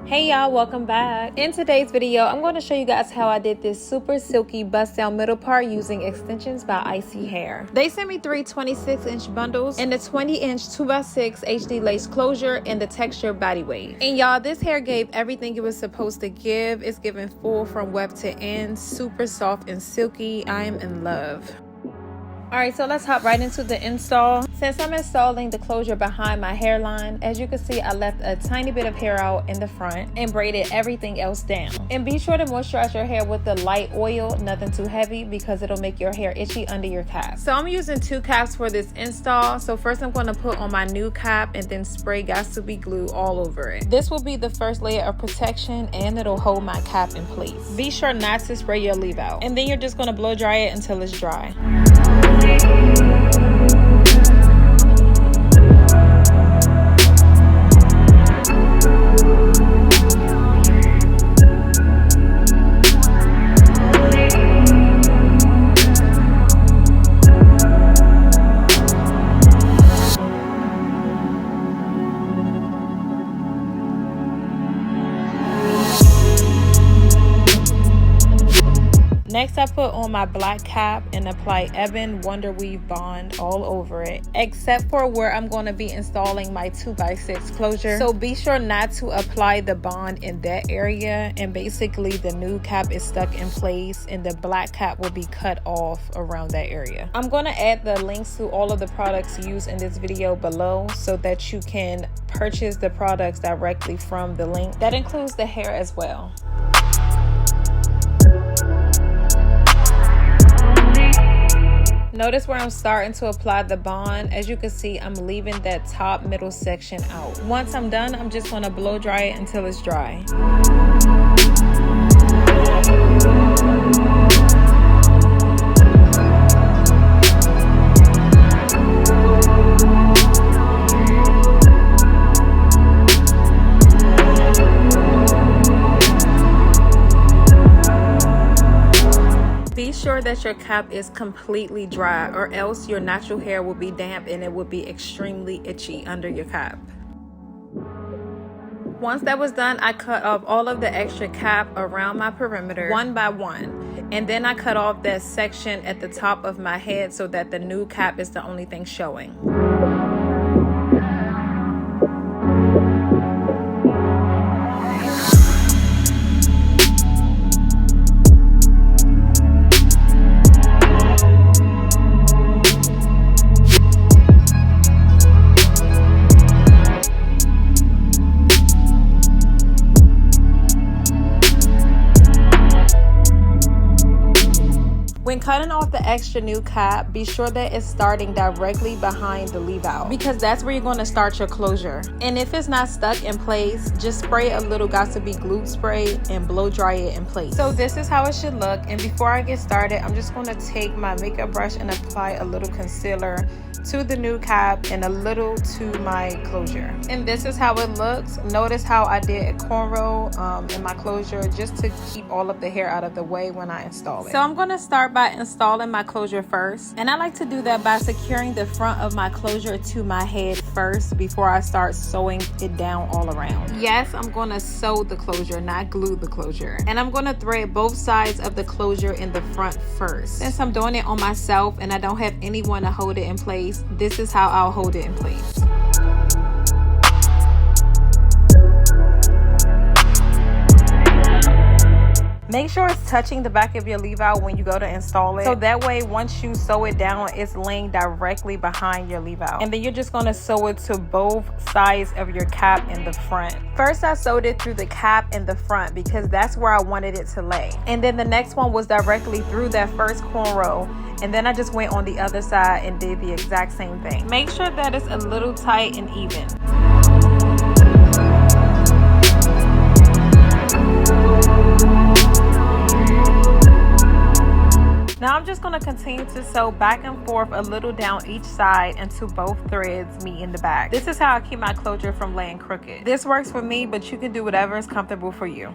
Hey y'all, welcome back. In today's video, I'm going to show you guys how I did this super silky bust down middle part using extensions by ISEE Hair. They sent me three 26-inch bundles and the 20-inch 2x6 HD lace closure and the texture body weight. And y'all, this hair gave everything it was supposed to give. It's giving full from web to end, super soft and silky. I am in love. Alright, so let's hop right into the install. Since I'm installing the closure behind my hairline, as you can see, I left a tiny bit of hair out in the front and braided everything else down. And be sure to moisturize your hair with the light oil, nothing too heavy, because it'll make your hair itchy under your cap. So I'm using two caps for this install. So first I'm going to put on my new cap and then spray Got2b glue all over it. This will be the first layer of protection and it'll hold my cap in place. Be sure not to spray your leave out. And then you're just going to blow dry it until it's dry. Next, I put on my black cap and apply Ebon Wonder Weave Bond all over it, except for where I'm going to be installing my 2x6 closure. So be sure not to apply the bond in that area, and basically the new cap is stuck in place and the black cap will be cut off around that area. I'm going to add the links to all of the products used in this video below so that you can purchase the products directly from the link. That includes the hair as well. Notice where I'm starting to apply the bond. As you can see, I'm leaving that top middle section out. Once I'm done, I'm just going to blow dry it until it's dry. Be sure that your cap is completely dry, or else your natural hair will be damp and it will be extremely itchy under your cap. Once that was done, I cut off all of the extra cap around my perimeter one by one. And then I cut off that section at the top of my head so that the new cap is the only thing showing. When cutting off the extra new cap, be sure that it's starting directly behind the leave out, because that's where you're going to start your closure. And if it's not stuck in place, just spray a little Got2b glue spray and blow dry it in place. So this is how it should look. And before I get started, I'm just going to take my makeup brush and apply a little concealer to the new cap and a little to my closure. And this is how it looks. Notice how I did a cornrow in my closure just to keep all of the hair out of the way when I install it. So I'm going to start by installing my closure first, and I like to do that by securing the front of my closure to my head first before I start sewing it down all around. Yes, I'm going to sew the closure, not glue the closure. And I'm going to thread both sides of the closure in the front first. Since I'm doing it on myself and I don't have anyone to hold it in place, this is how I'll hold it in place. Make sure it's touching the back of your leave out when you go to install it. So that way, once you sew it down, it's laying directly behind your leave out. And then you're just going to sew it to both sides of your cap in the front. First, I sewed it through the cap in the front because that's where I wanted it to lay. And then the next one was directly through that first cornrow. And then I just went on the other side and did the exact same thing. Make sure that it's a little tight and even. Now I'm just going to continue to sew back and forth a little down each side until both threads meet in the back. This is how I keep my closure from laying crooked. This works for me, but you can do whatever is comfortable for you.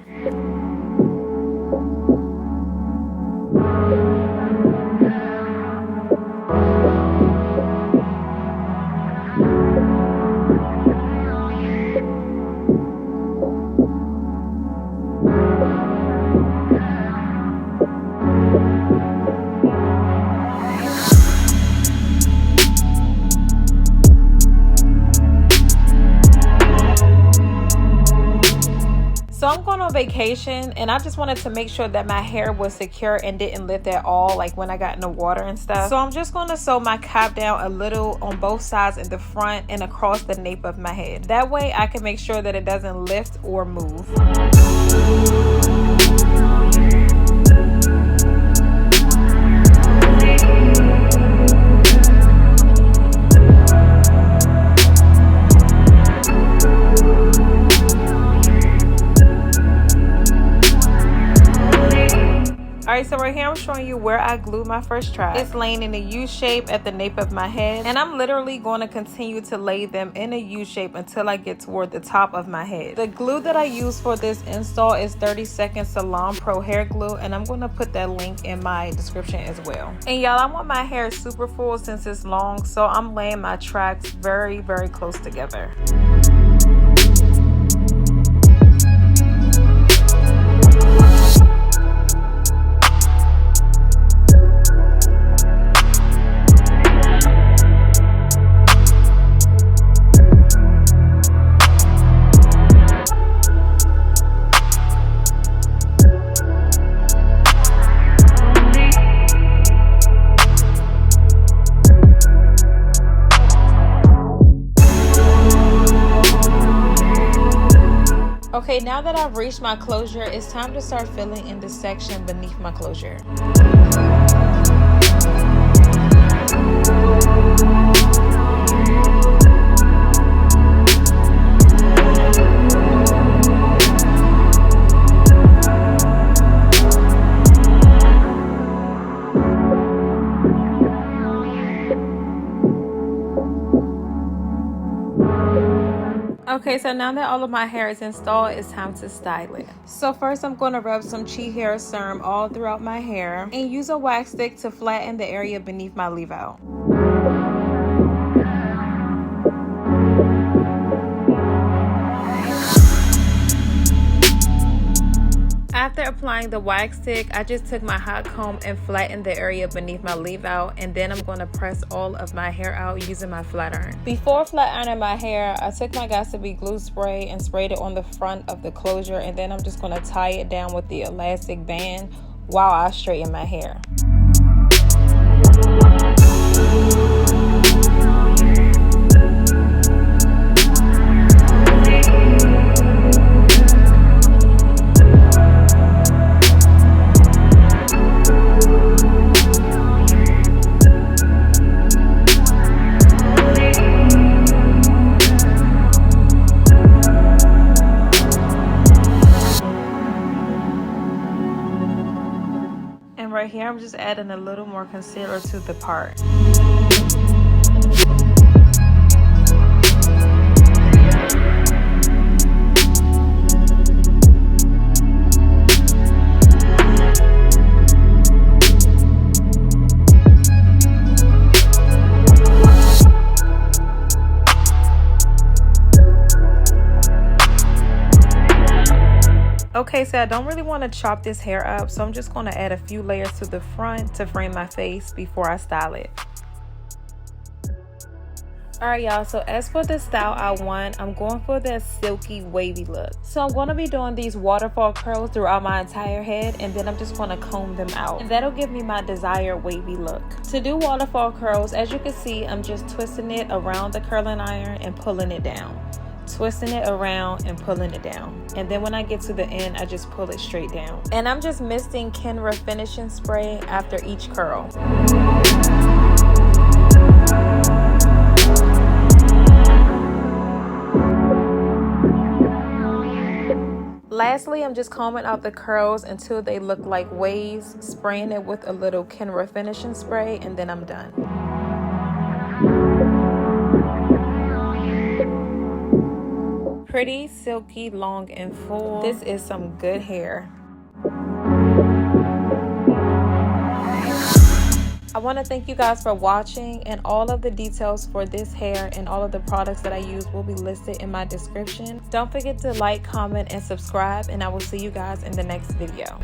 So I'm going on vacation and I just wanted to make sure that my hair was secure and didn't lift at all, like when I got in the water and stuff. So I'm just going to sew my cap down a little on both sides in the front and across the nape of my head. That way I can make sure that it doesn't lift or move. Alright, so right here I'm showing you where I glued my first strap. It's laying in a U shape at the nape of my head, and I'm literally going to continue to lay them in a U shape until I get toward the top of my head. The glue that I use for this install is 30-second Salon Pro hair glue, and I'm going to put that link in my description as well. And y'all, I want my hair super full since it's long, so I'm laying my tracks very, very close together. Okay, now that I've reached my closure, it's time to start filling in the section beneath my closure. Okay, so now that all of my hair is installed, it's time to style it. So first I'm going to rub some ISEE Hair serum all throughout my hair and use a wax stick to flatten the area beneath my leave out. After applying the wax stick, I just took my hot comb and flattened the area beneath my leave out, and then I'm going to press all of my hair out using my flat iron. Before flat ironing my hair, I took my Got2b glue spray and sprayed it on the front of the closure, and then I'm just going to tie it down with the elastic band while I straighten my hair. Right here I'm just adding a little more concealer to the part. Okay, so I don't really want to chop this hair up, so I'm just going to add a few layers to the front to frame my face before I style it. Alright y'all, so as for the style I want, I'm going for that silky wavy look. So I'm going to be doing these waterfall curls throughout my entire head, and then I'm just going to comb them out, and that'll give me my desired wavy look. To do waterfall curls, as you can see, I'm just twisting it around the curling iron and pulling it down. Twisting it around and pulling it down, and then when I get to the end I just pull it straight down, and I'm just misting Kenra finishing spray after each curl. Lastly, I'm just combing out the curls until they look like waves, spraying it with a little Kenra finishing spray, and then I'm done. Pretty, silky, long, and full. This is some good hair. I want to thank you guys for watching, and all of the details for this hair and all of the products that I use will be listed in my description. Don't forget to like, comment, and subscribe, and I will see you guys in the next video.